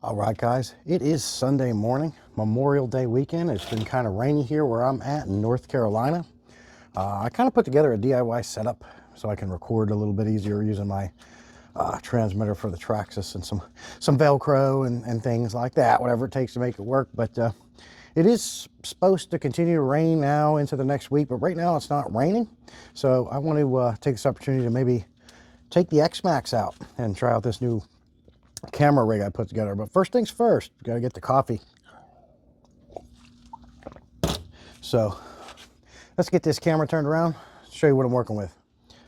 All right, guys, it is Sunday morning, Memorial Day weekend. It's been kind of rainy here where I'm at in North Carolina. I kind of put together a DIY setup so I can record a little bit easier using my transmitter for the Traxxas and some Velcro and things like that, whatever it takes to make it work. But it is supposed to continue to rain now into the next week, but right now it's not raining. So I want to take this opportunity to maybe take the xmaxx out and try out this new camera rig I put together. But first things first, we gotta get the coffee. So let's get this camera turned around, show you what I'm working with.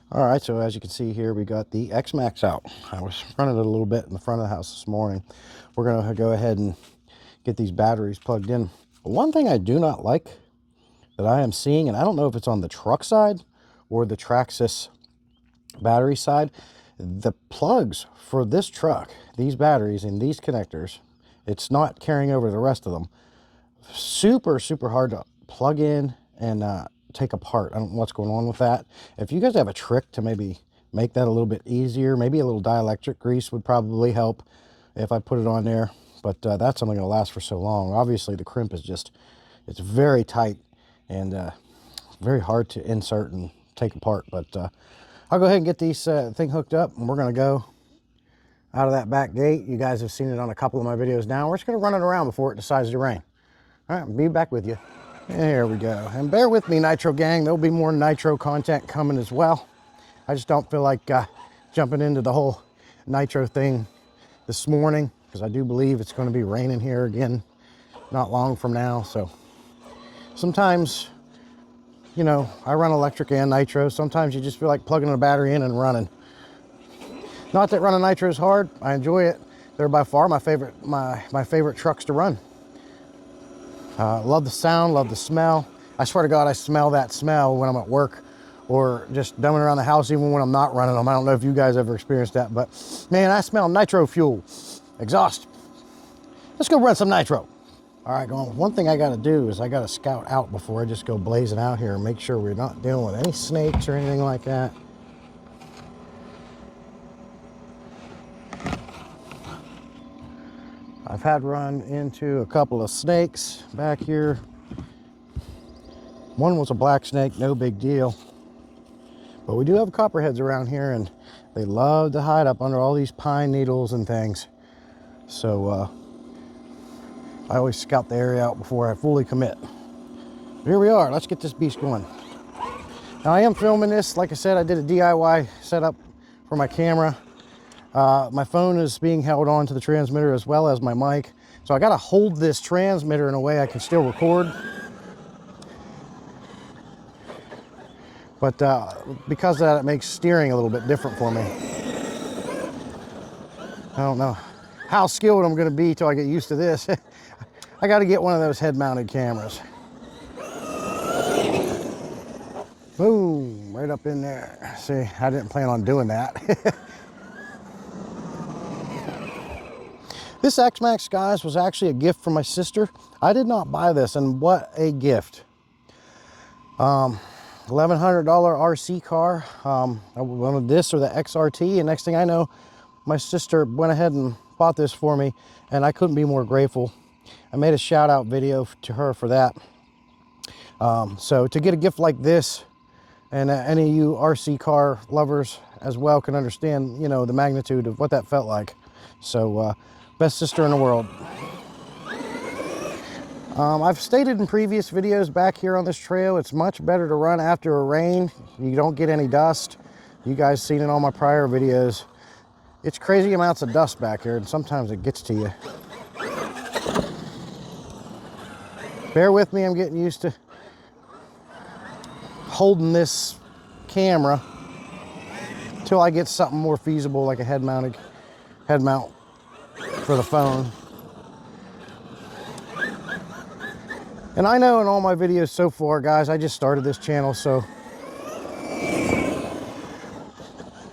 All right, so as you can see here, we got the xmaxx out. I was running it a little bit in the front of the house this morning. We're gonna go ahead and get these batteries plugged in. One thing I do not like that I am seeing, and I don't know if it's on the truck side or the Traxxas battery side, the plugs for this truck, these batteries and these connectors, it's not carrying over the rest of them. Super hard to plug in and take apart. I don't know what's going on with that. If you guys have a trick to maybe make that a little bit easier, maybe a little dielectric grease would probably help if I put it on there. But that's only going to last for so long. Obviously the crimp is just, it's very tight and very hard to insert and take apart. But I'll go ahead and get these thing hooked up, and we're gonna go out of that back gate. You guys have seen it on a couple of my videos now. We're just gonna run it around before it decides to rain. All right, be back with you. There we go. And bear with me, Nitro Gang. There'll be more Nitro content coming as well. I just don't feel like jumping into the whole Nitro thing this morning, because I do believe it's gonna be raining here again not long from now. So sometimes, you know, I run electric and nitro. Sometimes you just feel like plugging a battery in and running. Not that running nitro is hard. I enjoy it. They're by far my favorite trucks to run. Love the sound, love the smell. I swear to God, I smell that smell when I'm at work or just dumbing around the house, even when I'm not running them. I don't know if you guys ever experienced that, but man, I smell nitro fuel exhaust. Let's go run some nitro. All right, one thing I got to do is I got to scout out before I just go blazing out here and make sure we're not dealing with any snakes or anything like that. I've had run into a couple of snakes back here. One was a black snake, no big deal. But we do have copperheads around here, and they love to hide up under all these pine needles and things. So I always scout the area out before I fully commit. Here we are. Let's get this beast going. Now I am filming this. Like I said, I did a DIY setup for my camera. My phone is being held on to the transmitter as well as my mic. So I got to hold this transmitter in a way I can still record. But because of that, it makes steering a little bit different for me. I don't know how skilled I'm going to be till I get used to this. I got to get one of those head-mounted cameras. Boom, right up in there. See, I didn't plan on doing that. This xmaxx, guys, was actually a gift from my sister. I did not buy this, and what a gift. $1,100 RC car. I wanted this or the XRT, and next thing I know, my sister went ahead and bought this for me, and I couldn't be more grateful. I made a shout out video to her for that. So to get a gift like this, and any of you RC car lovers as well can understand, you know, the magnitude of what that felt like. So best sister in the world. I've stated in previous videos back here on this trail, it's much better to run after a rain. You don't get any dust. You guys seen it on my prior videos. It's crazy amounts of dust back here, and sometimes it gets to you. Bear with me, I'm getting used to holding this camera until I get something more feasible, like a head mount for the phone. And I know in all my videos so far, guys, I just started this channel, so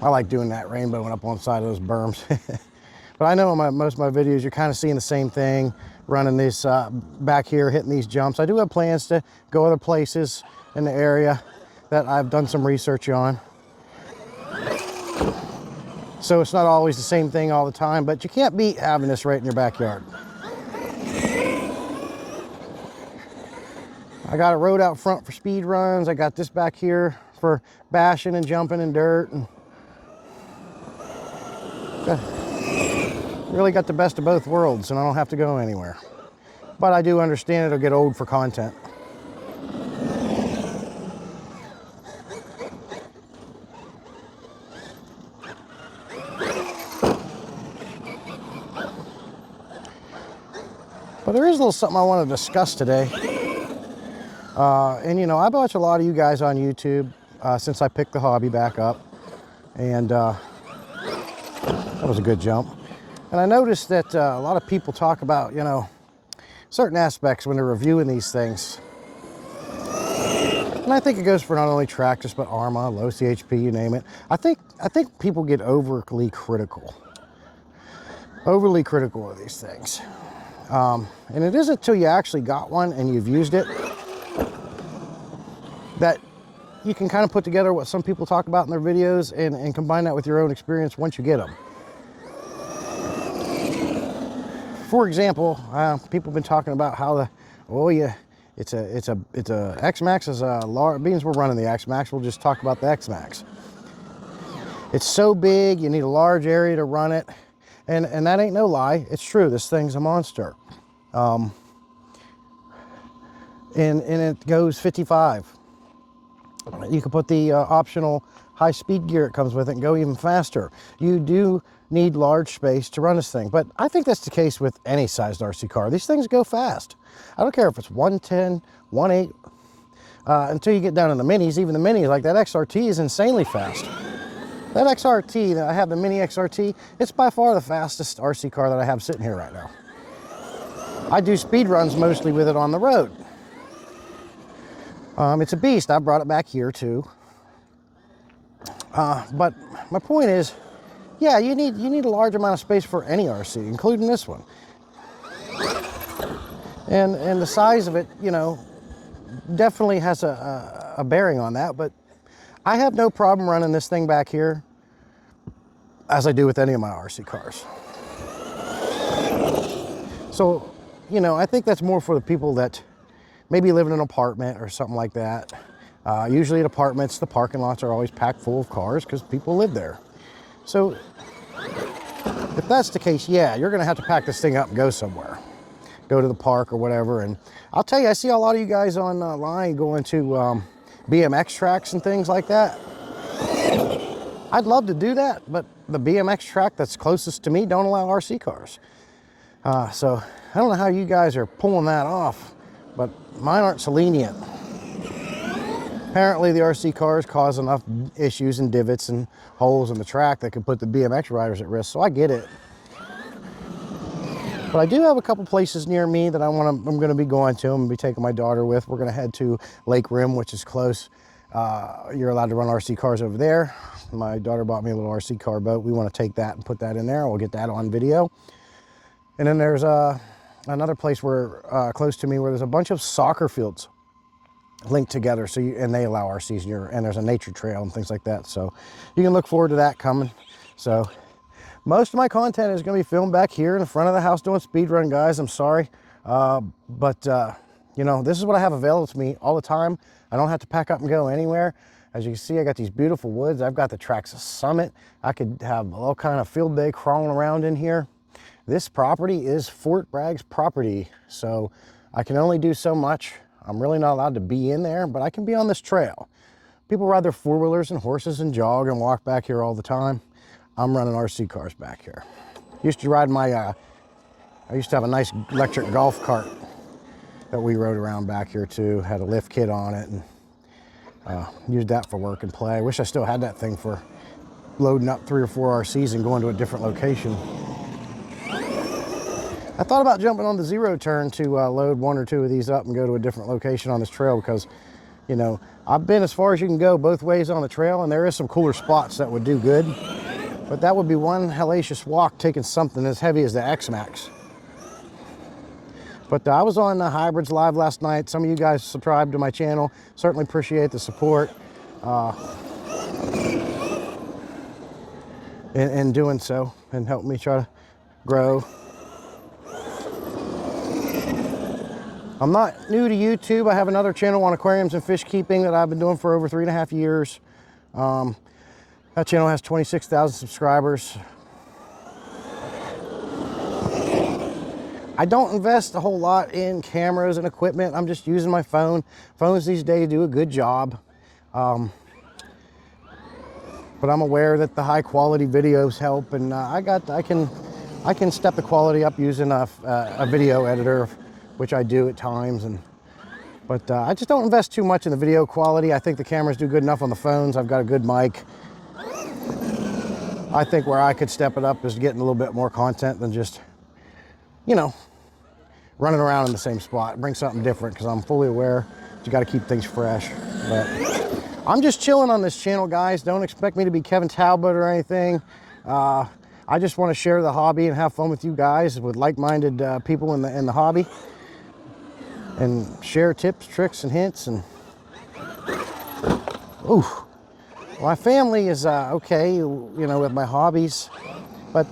I like doing that rainbowing up on the side of those berms. But I know in most of my videos, you're kind of seeing the same thing, running this back here, hitting these jumps. I do have plans to go other places in the area that I've done some research on. So it's not always the same thing all the time, but you can't beat having this right in your backyard. I got a road out front for speed runs. I got this back here for bashing and jumping in dirt. And really got the best of both worlds, and I don't have to go anywhere. But I do understand it'll get old for content. But there is a little something I want to discuss today. And you know, I've watched a lot of you guys on YouTube since I picked the hobby back up. And that was a good jump. And I noticed that a lot of people talk about, you know, certain aspects when they're reviewing these things. And I think it goes for not only Traxxas, but Arma, low CHP, you name it. I think people get overly critical of these things. And it isn't until you actually got one and you've used it that you can kind of put together what some people talk about in their videos and combine that with your own experience once you get them. For example, people have been talking about how it's a xmaxx is a large, beans we're running the xmaxx, we'll just talk about the xmaxx. It's so big, you need a large area to run it. And that ain't no lie, it's true, this thing's a monster. And it goes 55. You can put the optional high speed gear it comes with it and go even faster. You do need large space to run this thing, but I think that's the case with any sized RC car. These things go fast. I don't care if it's 110, 1.8, until you get down in the minis. Even the minis, like that XRT, is insanely fast. That XRT, that I have, the mini XRT, it's by far the fastest RC car that I have sitting here right now. I do speed runs mostly with it on the road. It's a beast. I brought it back here too. But my point is, yeah, you need a large amount of space for any RC, including this one. And the size of it, you know, definitely has a bearing on that. But I have no problem running this thing back here as I do with any of my RC cars. So, you know, I think that's more for the people that maybe live in an apartment or something like that. Usually at apartments, the parking lots are always packed full of cars because people live there. So if that's the case, yeah, you're gonna have to pack this thing up and go somewhere. Go to the park or whatever. And I'll tell you, I see a lot of you guys online going to BMX tracks and things like that. I'd love to do that, but the BMX track that's closest to me don't allow RC cars. So I don't know how you guys are pulling that off, but mine aren't so lenient. Apparently the RC cars cause enough issues and divots and holes in the track that could put the BMX riders at risk, so I get it. But I do have a couple places near me that I'm gonna be going to. I'm gonna be taking my daughter with. We're gonna head to Lake Rim, which is close. You're allowed to run RC cars over there. My daughter bought me a little RC car boat. We want to take that and put that in there. We'll get that on video. And then there's another place where close to me where there's a bunch of soccer fields linked together. So and they allow RCs and there's a nature trail and things like that. So you can look forward to that coming. So most of my content is going to be filmed back here in the front of the house doing speed run, guys. I'm sorry, but you know, this is what I have available to me all the time. I don't have to pack up and go anywhere. As you can see, I got these beautiful woods. I've got the Traxxas Summit. I could have all kind of field day crawling around in here. This property is Fort Bragg's property, so I can only do so much. I'm really not allowed to be in there, but I can be on this trail. People ride their four-wheelers and horses and jog and walk back here all the time. I'm running RC cars back here. Used to ride my, I used to have a nice electric golf cart that we rode around back here too. Had a lift kit on it and used that for work and play. I wish I still had that thing for loading up 3 or 4 RCs and going to a different location. I thought about jumping on the zero turn to load 1 or 2 of these up and go to a different location on this trail because, you know, I've been as far as you can go both ways on the trail, and there is some cooler spots that would do good. But that would be one hellacious walk taking something as heavy as the xmaxx. But I was on Hybrids Live last night. Some of you guys subscribed to my channel. Certainly appreciate the support. in doing so and help me try to grow. I'm not new to YouTube. I have another channel on aquariums and fish keeping that I've been doing for over 3.5 years. That channel has 26,000 subscribers. I don't invest a whole lot in cameras and equipment. I'm just using my phone. Phones these days do a good job. But I'm aware that the high quality videos help, and I can step the quality up using a video editor, which I do at times. But I just don't invest too much in the video quality. I think the cameras do good enough on the phones. I've got a good mic. I think where I could step it up is getting a little bit more content than just, you know, running around in the same spot. Bring something different, because I'm fully aware that you got to keep things fresh. But I'm just chilling on this channel, guys. Don't expect me to be Kevin Talbot or anything. I just want to share the hobby and have fun with you guys, with like-minded people in the hobby, and share tips, tricks, and hints. And ooh, my family is okay, you know, with my hobbies, but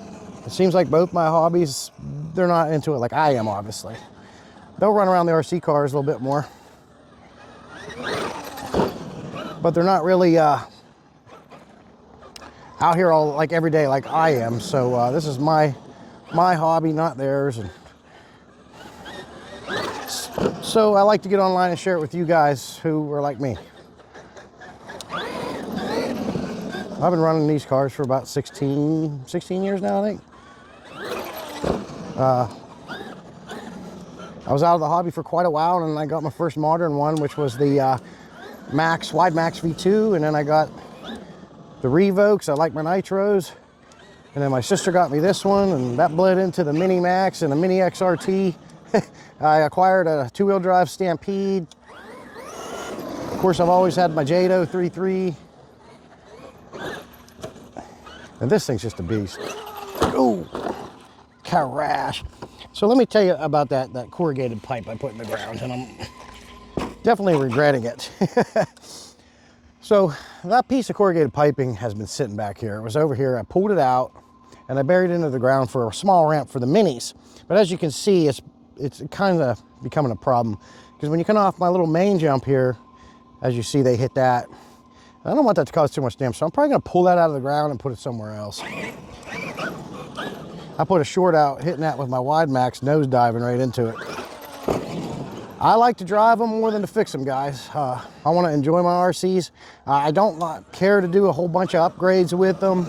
it seems like both my hobbies, they're not into it like I am, obviously. They'll run around the RC cars a little bit more, but they're not really out here all like every day like I am. So this is my hobby, not theirs. And so I like to get online and share it with you guys who are like me. I've been running these cars for about 16 years now, I think. I was out of the hobby for quite a while, and I got my first modern one, which was the Wide Max V2, and then I got the Revo, because I like my nitros, and then my sister got me this one, and that bled into the Mini Max and the Mini XRT. I acquired a 2-wheel drive Stampede. Of course, I've always had my Jado 3.3. And this thing's just a beast. Ooh, crash. So let me tell you about that corrugated pipe I put in the ground, and I'm definitely regretting it. So that piece of corrugated piping has been sitting back here. It was over here. I pulled it out and I buried it into the ground for a small ramp for the minis. But as you can see, it's kind of becoming a problem, because when you come off my little main jump here, as you see, they hit that. I don't want that to cause too much damage, so I'm probably gonna pull that out of the ground and put it somewhere else. I put a short out, hitting that with my Wide Max, nose diving right into it. I like to drive them more than to fix them, guys. I want to enjoy my RCs. I don't care to do a whole bunch of upgrades with them.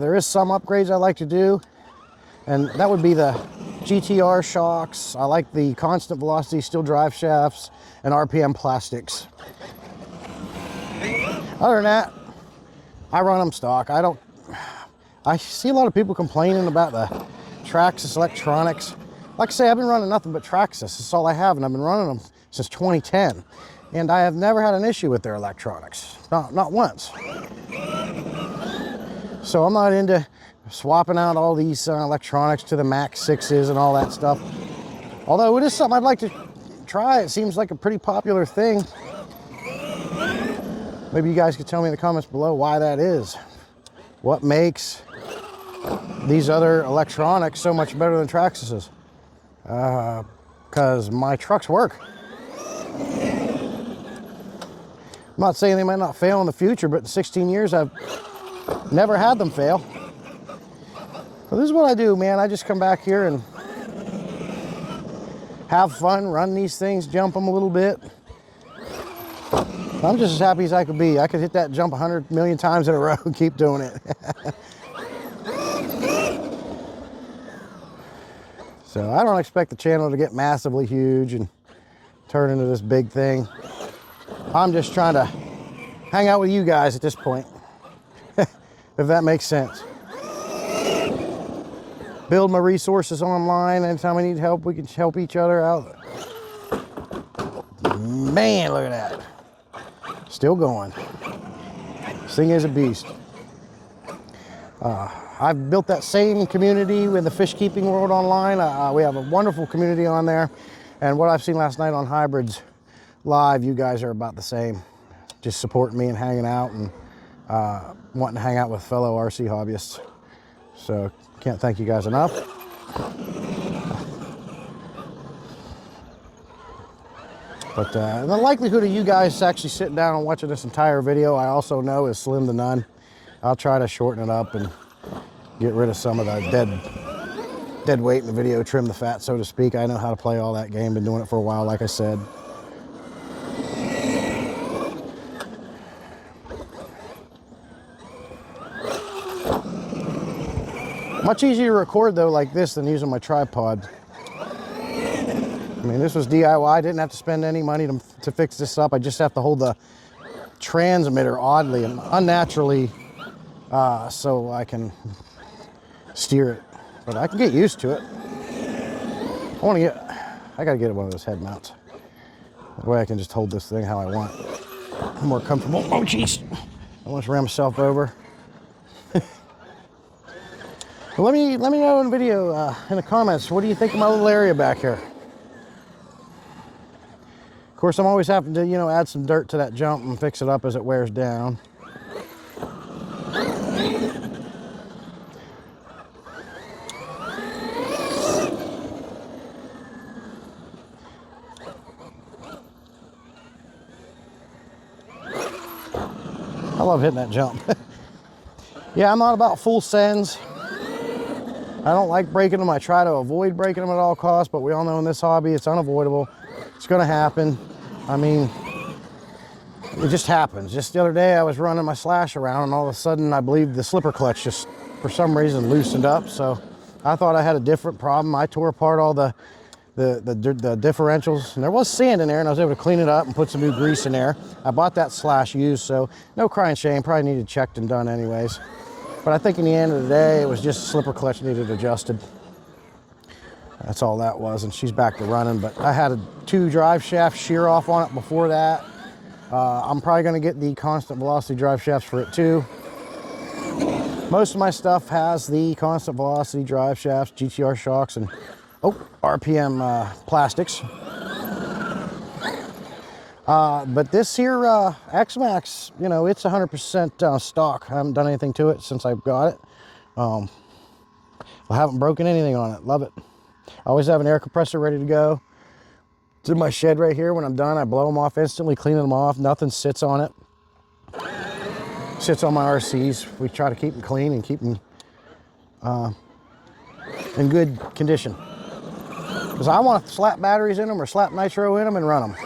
There is some upgrades I like to do, and that would be the GTR shocks. I like the constant velocity steel drive shafts and RPM plastics. Other than that, I run them stock. I see a lot of people complaining about the Traxxas Electronics. Like I say, I've been running nothing but Traxxas. That's all I have, and I've been running them since 2010. And I have never had an issue with their electronics, not once. So I'm not into swapping out all these electronics to the Max 6s and all that stuff. Although it is something I'd like to try. It seems like a pretty popular thing. Maybe you guys could tell me in the comments below why that is. What makes these other electronics so much better than Traxxas's? Because my trucks work. I'm not saying they might not fail in the future, but in 16 years I've never had them fail. So this is what I do, man. I just come back here and have fun, run these things, jump them a little bit. I'm just as happy as I could be. I could hit that jump 100 million times in a row and keep doing it. So I don't expect the channel to get massively huge and turn into this big thing. I'm just trying to hang out with you guys at this point, if that makes sense. Build my resources online. Anytime I need help, we can help each other out. Man, look at that. Still going. This thing is a beast. I've built that same community with the fish keeping world online. We have a wonderful community on there. And what I've seen last night on Hybrids Live, you guys are about the same. Just supporting me and hanging out. And wanting to hang out with fellow RC hobbyists. So can't thank you guys enough. But the likelihood of you guys actually sitting down and watching this entire video, I also know is slim to none. I'll try to shorten it up and get rid of some of the dead weight in the video, trim the fat, so to speak. I know how to play all that game, been doing it for a while, like I said. Much easier to record though like this than using my tripod. I mean, this was DIY. I didn't have to spend any money to fix this up. I just have to hold the transmitter oddly and unnaturally so I can steer it. But I can get used to it. I gotta get one of those head mounts. That way I can just hold this thing how I want. I'm more comfortable. Oh jeez, I almost ran myself over. Well, let me know in the video, in the comments, what do you think of my little area back here? Of course, I'm always having to, you know, add some dirt to that jump and fix it up as it wears down. I love hitting that jump. Yeah, I'm not about full sends. I don't like breaking them. I try to avoid breaking them at all costs, but we all know in this hobby it's unavoidable. It's going to happen. I mean, it just happens. Just the other day I was running my slash around and all of a sudden I believe the slipper clutch just for some reason loosened up. So I thought I had a different problem. I tore apart all the differentials, and there was sand in there, and I was able to clean it up and put some new grease in there. I bought that slash used, so no crying shame. Probably needed checked and done anyways. But I think in the end of the day, it was just a slipper clutch needed adjusted. That's all that was, and she's back to running. But I had 2 drive shaft shear off on it before that. I'm probably going to get the constant velocity drive shafts for it too. Most of my stuff has the constant velocity drive shafts, GTR shocks, and RPM plastics. But this here xmaxx, you know, it's 100% stock. I haven't done anything to it since I've got it. I haven't broken anything on it. Love it. I always have an air compressor ready to go. It's in my shed right here. When I'm done, I blow them off instantly, clean them off. Nothing sits on it. Sits on my RCs. We try to keep them clean and keep them in good condition. Because I want to slap batteries in them or slap nitro in them and run them.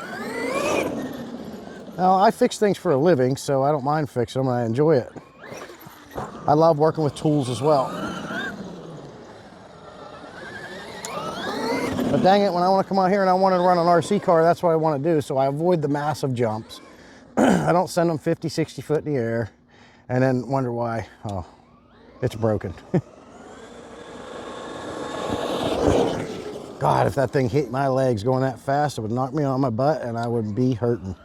Now, I fix things for a living, so I don't mind fixing them, and I enjoy it. I love working with tools as well. But dang it, when I want to come out here and I want to run an RC car, that's what I want to do, so I avoid the massive jumps. I don't send them 50, 60 foot in the air, and then wonder why, oh, it's broken. God, if that thing hit my legs going that fast, it would knock me on my butt and I would be hurting.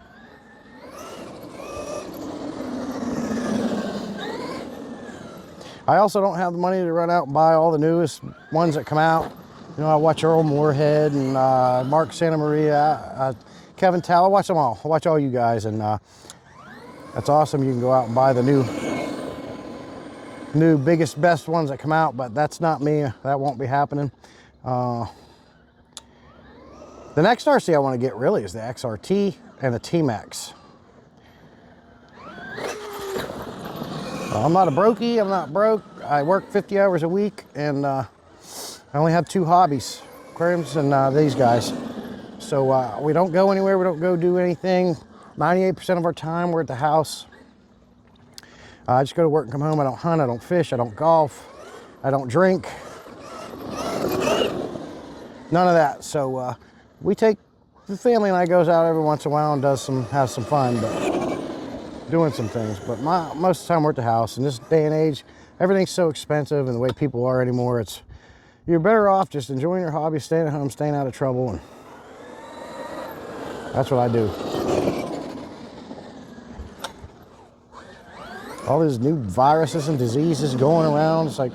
I also don't have the money to run out and buy all the newest ones that come out. You know, I watch Earl Moorhead and Mark Santa Maria, Kevin Tao. I watch them all. I watch all you guys, and that's awesome. You can go out and buy the new biggest, best ones that come out, but that's not me. That won't be happening. The next RC I want to get really is the XRT and the T-Max. I'm not a brokey, I'm not broke. I work 50 hours a week, and I only have 2 hobbies, aquariums and these guys. So we don't go anywhere, we don't go do anything. 98% of our time we're at the house. I just go to work and come home. I don't hunt, I don't fish, I don't golf, I don't drink. None of that. So we take, the family and I goes out every once in a while and has some fun, but doing some things. But most of the time we're at the house. In this day and age, everything's so expensive, and the way people are anymore, you're better off just enjoying your hobby, staying at home, staying out of trouble, and that's what I do. All these new viruses and diseases going around, it's like,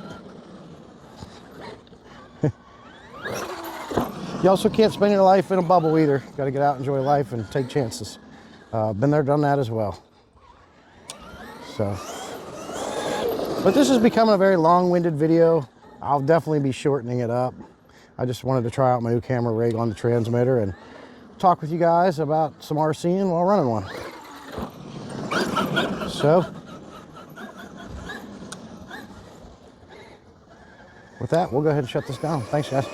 you also can't spend your life in a bubble either. Got to get out, enjoy life, and take chances. Been there, done that as well. So. But this is becoming a very long-winded video. I'll definitely be shortening it up. I just wanted to try out my new camera rig on the transmitter and talk with you guys about some RCing while running one. So, with that, we'll go ahead and shut this down. Thanks, guys.